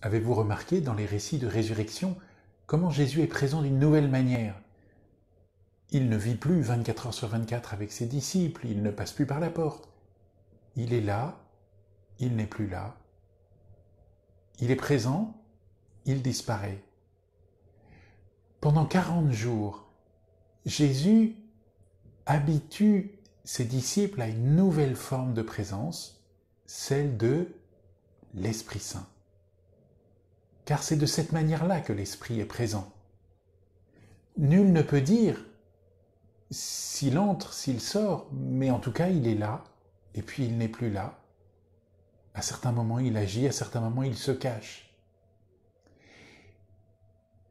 Avez-vous remarqué dans les récits de résurrection comment Jésus est présent d'une nouvelle manière? Il ne vit plus 24 heures sur 24 avec ses disciples, il ne passe plus par la porte. Il est là, il n'est plus là. Il est présent, il disparaît. Pendant 40 jours, Jésus habitue ses disciples à une nouvelle forme de présence, celle de l'Esprit Saint. Car c'est de cette manière-là que l'Esprit est présent. Nul ne peut dire s'il entre, s'il sort, mais en tout cas il est là, et puis il n'est plus là. À certains moments il agit, à certains moments il se cache.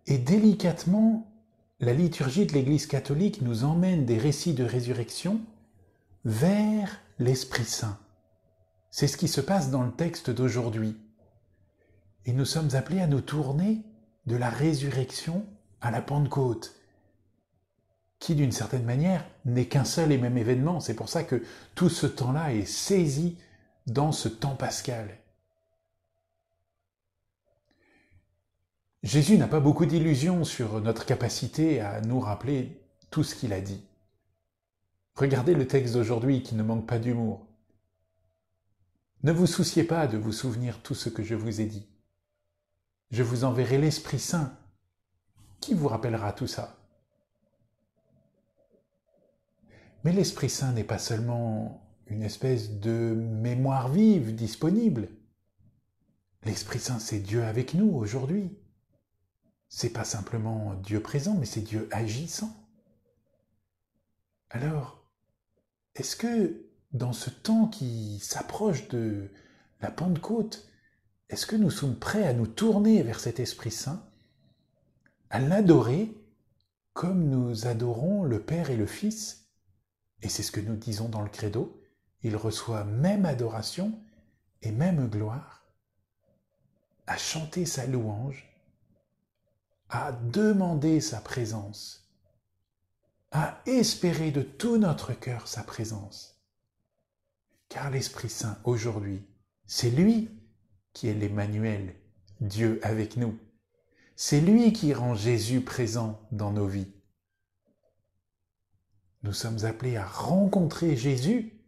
Et délicatement, la liturgie de l'Église catholique nous emmène des récits de résurrection vers l'Esprit Saint. C'est ce qui se passe dans le texte d'aujourd'hui. Et nous sommes appelés à nous tourner de la résurrection à la Pentecôte, qui d'une certaine manière n'est qu'un seul et même événement. C'est pour ça que tout ce temps-là est saisi dans ce temps pascal. Jésus n'a pas beaucoup d'illusions sur notre capacité à nous rappeler tout ce qu'il a dit. Regardez le texte d'aujourd'hui qui ne manque pas d'humour. Ne vous souciez pas de vous souvenir tout ce que je vous ai dit. Je vous enverrai l'Esprit Saint qui vous rappellera tout ça. Mais l'Esprit Saint n'est pas seulement une espèce de mémoire vive disponible. L'Esprit Saint, c'est Dieu avec nous aujourd'hui. C'est pas simplement Dieu présent, mais c'est Dieu agissant. Alors, est-ce que dans ce temps qui s'approche de la Pentecôte, est-ce que nous sommes prêts à nous tourner vers cet Esprit Saint, à l'adorer comme nous adorons le Père et le Fils? Et c'est ce que nous disons dans le Credo, il reçoit même adoration et même gloire, à chanter sa louange, à demander sa présence, à espérer de tout notre cœur sa présence. Car l'Esprit Saint, aujourd'hui, c'est lui qui est l'Emmanuel, Dieu avec nous. C'est lui qui rend Jésus présent dans nos vies. Nous sommes appelés à rencontrer Jésus.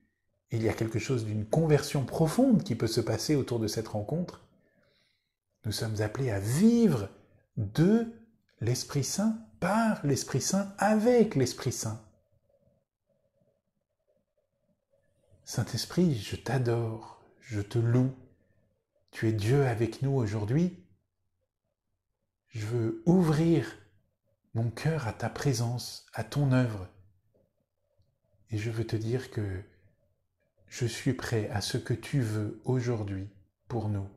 Il y a quelque chose d'une conversion profonde qui peut se passer autour de cette rencontre. Nous sommes appelés à vivre de l'Esprit Saint, par l'Esprit Saint, avec l'Esprit Saint. Saint-Esprit, je t'adore, je te loue. Tu es Dieu avec nous aujourd'hui. Je veux ouvrir mon cœur à ta présence, à ton œuvre. Et je veux te dire que je suis prêt à ce que tu veux aujourd'hui pour nous.